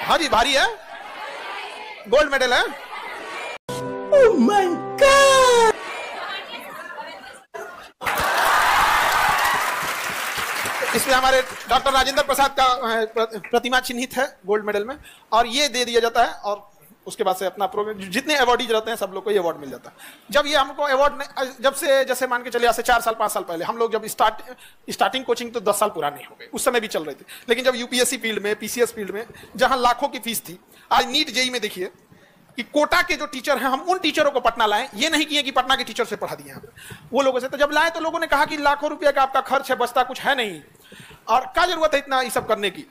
हाँ जी, भारी है, गोल्ड मेडल है। Oh my God! इसमें हमारे डॉक्टर राजेंद्र प्रसाद का प्रतिमा चिन्हित है गोल्ड मेडल में, और ये दे दिया जाता है। और उसके बाद से अपना प्रोग्राम, जितने अवार्डीज रहते हैं सब लोग को ये अवार्ड मिल जाता है। जब ये हमको अवार्ड, जब से जैसे मान के चले आज से 4 साल 5 साल पहले हम लोग जब स्टार्टिंग कोचिंग तो 10 साल पुराने हो गए, उस समय भी चल रही थी। लेकिन जब यूपीएससी फील्ड में, पीसीएस फील्ड में जहां लाखों की फीस थी, आज नीट जेई में देखिए कि कोटा के जो टीचर हैं, हम उन टीचरों को पटना लाए, ये नहीं किए कि पटना के टीचर से पढ़ा दिए हैं वो लोगों से। तो जब लाए तो लोगों ने कहा कि लाखों रुपए का आपका खर्च है, बचता कुछ है नहीं, और क्या जरूरत है इतना ये सब करने की।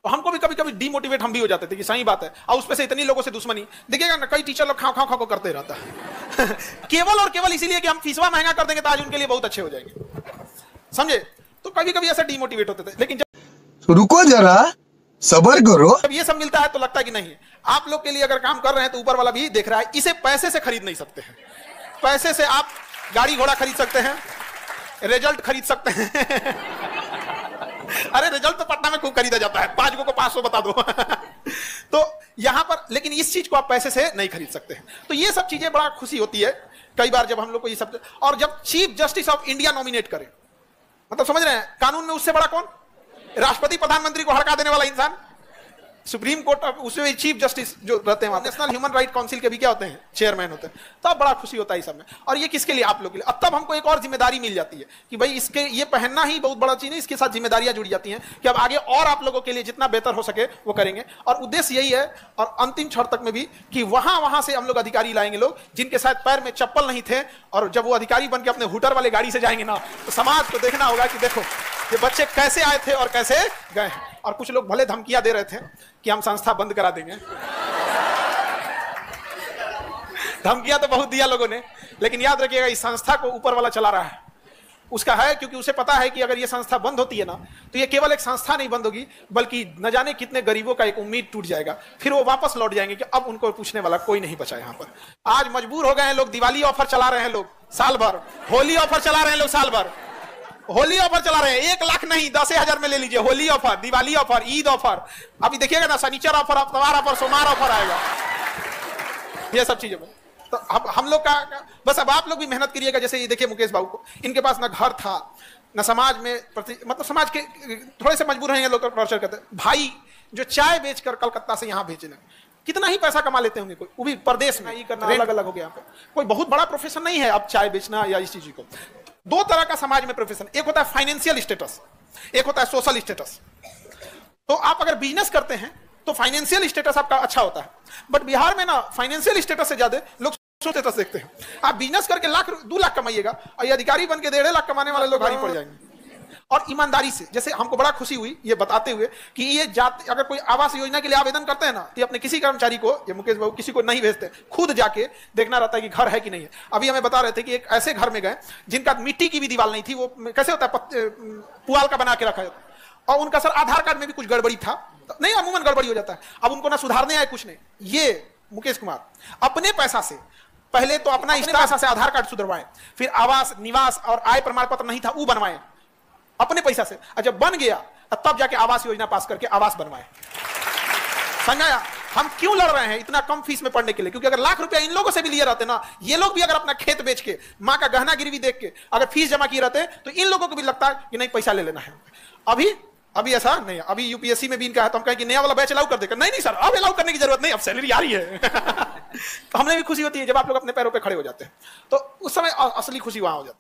तो हमको भी कभी कभी डीमोटिवेट हम भी हो जाते थे कि सही बात है, और उसमें से इतनी लोगों से दुश्मनी देखिएगा ना, कई टीचर लोग खाओ खाओ खाओ करते रहता है केवल और केवल इसीलिए कि हम फीसवा महंगा कर देंगे तो आज उनके लिए बहुत अच्छे हो जाएंगे, समझे। तो कभी कभी ऐसा डीमोटिवेट होते थे। लेकिन जब रुको जरा, सबर करो। जब ये सब मिलता है तो लगता है कि नहीं, आप लोग के लिए अगर काम कर रहे हैं तो ऊपर वाला भी देख रहा है। इसे पैसे से खरीद नहीं सकते हैं। पैसे से आप गाड़ी घोड़ा खरीद सकते हैं, रिजल्ट खरीद सकते हैं अरे रिजल्ट तो पटना में खूब खरीदा जाता है, 5 को 500 बता दो तो यहां पर, लेकिन इस चीज को आप पैसे से नहीं खरीद सकते हैं। तो ये सब चीजें बड़ा खुशी होती है कई बार जब हम लोग को ये सब। और जब chief justice of India nominate करे, मतलब समझ रहे हैं, कानून में उससे बड़ा कौन? राष्ट्रपति प्रधानमंत्री को हड़का देने वाला इंसान, सुप्रीम कोर्ट, उसमें चीफ जस्टिस जो रहते हैं, नेशनल ह्यूमन राइट काउंसिल के भी क्या होते हैं, चेयरमैन होते हैं। तब बड़ा खुशी होता है इस सब में। और ये किसके लिए? आप लोग के लिए। अब तब हमको एक और जिम्मेदारी मिल जाती है कि भाई इसके ये पहनना ही बहुत बड़ा चीज है, इसके साथ जिम्मेदारियां जुड़ जाती हैं कि अब आगे और आप लोगों के लिए जितना बेहतर हो सके वो करेंगे। और उद्देश्य यही है, और अंतिम क्षण तक में भी, कि वहां से हम लोग अधिकारी लाएंगे, लोग जिनके शायद पैर में चप्पल नहीं थे, और जब वो अधिकारी बन के अपने हुटर वाले गाड़ी से जाएंगे ना, तो समाज को देखना होगा कि देखो ये बच्चे कैसे आए थे और कैसे गए। और कुछ लोग भले धमकियां दे रहे थे कि हम संस्था बंद करा देंगे धमकियां तो बहुत दिया लोगों ने, लेकिन याद रखिएगा इस संस्था को ऊपर वाला चला रहा है, उसका है, क्योंकि उसे पता है कि अगर ये संस्था बंद होती है ना, तो ये केवल एक संस्था नहीं बंद होगी, बल्कि न जाने कितने गरीबों का एक उम्मीद टूट जाएगा। फिर वो वापस लौट जाएंगे कि अब उनको पूछने वाला कोई नहीं बचा यहाँ पर। आज मजबूर हो गए हैं लोग, दिवाली ऑफर चला रहे हैं लोग साल भर, होली ऑफर चला रहे हैं लोग साल भर, होली ऑफर चला रहे हैं। 1 लाख नहीं 10,000 में ले लीजिए, Holi offer, Diwali offer, Eid offer, अभी देखिएगा ना शनिचर ऑफर, इतवार ऑफर, सोमवार ऑफर आएगा, ये सब चीजें। तो अब हम लोग का बस, अब आप लोग भी मेहनत करिएगा। जैसे ये देखिए मुकेश बाबू को, इनके पास ना घर था, ना समाज में मतलब समाज के थोड़े से मजबूर हैं ये लोग, टॉर्चर करते हैं। भाई जो चाय बेचकर कलकत्ता से यहाँ भेजने, कितना ही पैसा कमा लेते होंगे, कोई वो भी प्रदेश में, ये करना अलग अलग हो गया। कोई बहुत बड़ा प्रोफेशन नहीं है अब चाय बेचना या इस चीज को। 2 तरह का समाज में प्रोफेशन, एक होता है फाइनेंशियल स्टेटस, एक होता है सोशल स्टेटस। तो आप अगर बिजनेस करते हैं तो फाइनेंशियल स्टेटस आपका अच्छा होता है, बट बिहार में ना फाइनेंशियल स्टेटस से ज्यादा लोग सोशल स्टेटस देखते हैं। आप बिजनेस करके 2 लाख कमाइएगा, और ये अधिकारी बन के 1.5 लाख कमाने वाले लोग भारी पड़ जाएंगे। और ईमानदारी से, जैसे हमको बड़ा खुशी हुई ये बताते हुए कि ये अगर कोई आवास योजना के लिए आवेदन करते हैं ना, तो अपने किसी कर्मचारी को, ये मुकेश बाबू किसी को नहीं भेजते, खुद जाके देखना रहता है कि घर है कि नहीं है। अभी हमें बता रहे थे कि एक ऐसे घर में गए जिनका मिट्टी की भी दीवार नहीं थी, वो कैसे होता है पुआल का बना के रखा जाता है, और उनका सर आधार कार्ड में भी कुछ गड़बड़ी था, नहीं अमूमन गड़बड़ी हो जाता है। अब उनको ना सुधारने आए कुछ नहीं, ये मुकेश कुमार अपने पैसा से, पहले तो अपना पैसा से आधार कार्ड सुधरवाए, फिर आवास, निवास और आय प्रमाण पत्र नहीं था वो बनवाए अपने पैसा से, और जब बन गया तब जाके आवास योजना पास करके आवास बनवाए। समझाया हम क्यों लड़ रहे हैं इतना कम फीस में पढ़ने के लिए? क्योंकि अगर लाख रुपया इन लोगों से भी लिए रहते ना, ये लोग भी अगर अपना खेत बेच के, माँ का गहना गिरवी देख के अगर फीस जमा किए रहते, तो इन लोगों को भी लगता है कि नहीं पैसा ले लेना है। अभी ऐसा नहीं है। अभी यूपीएससी में भी इनका है, तो हम कहें कि नया वाला बैच अलाउ कर देगा, नहीं सर अब अलाउ करने की जरूरत नहीं, अब सैलरी आ रही है तो हमें भी खुशी होती है जब आप लोग अपने पैरों पे खड़े हो जाते हैं, तो उस समय असली खुशी वहां हो जाती है।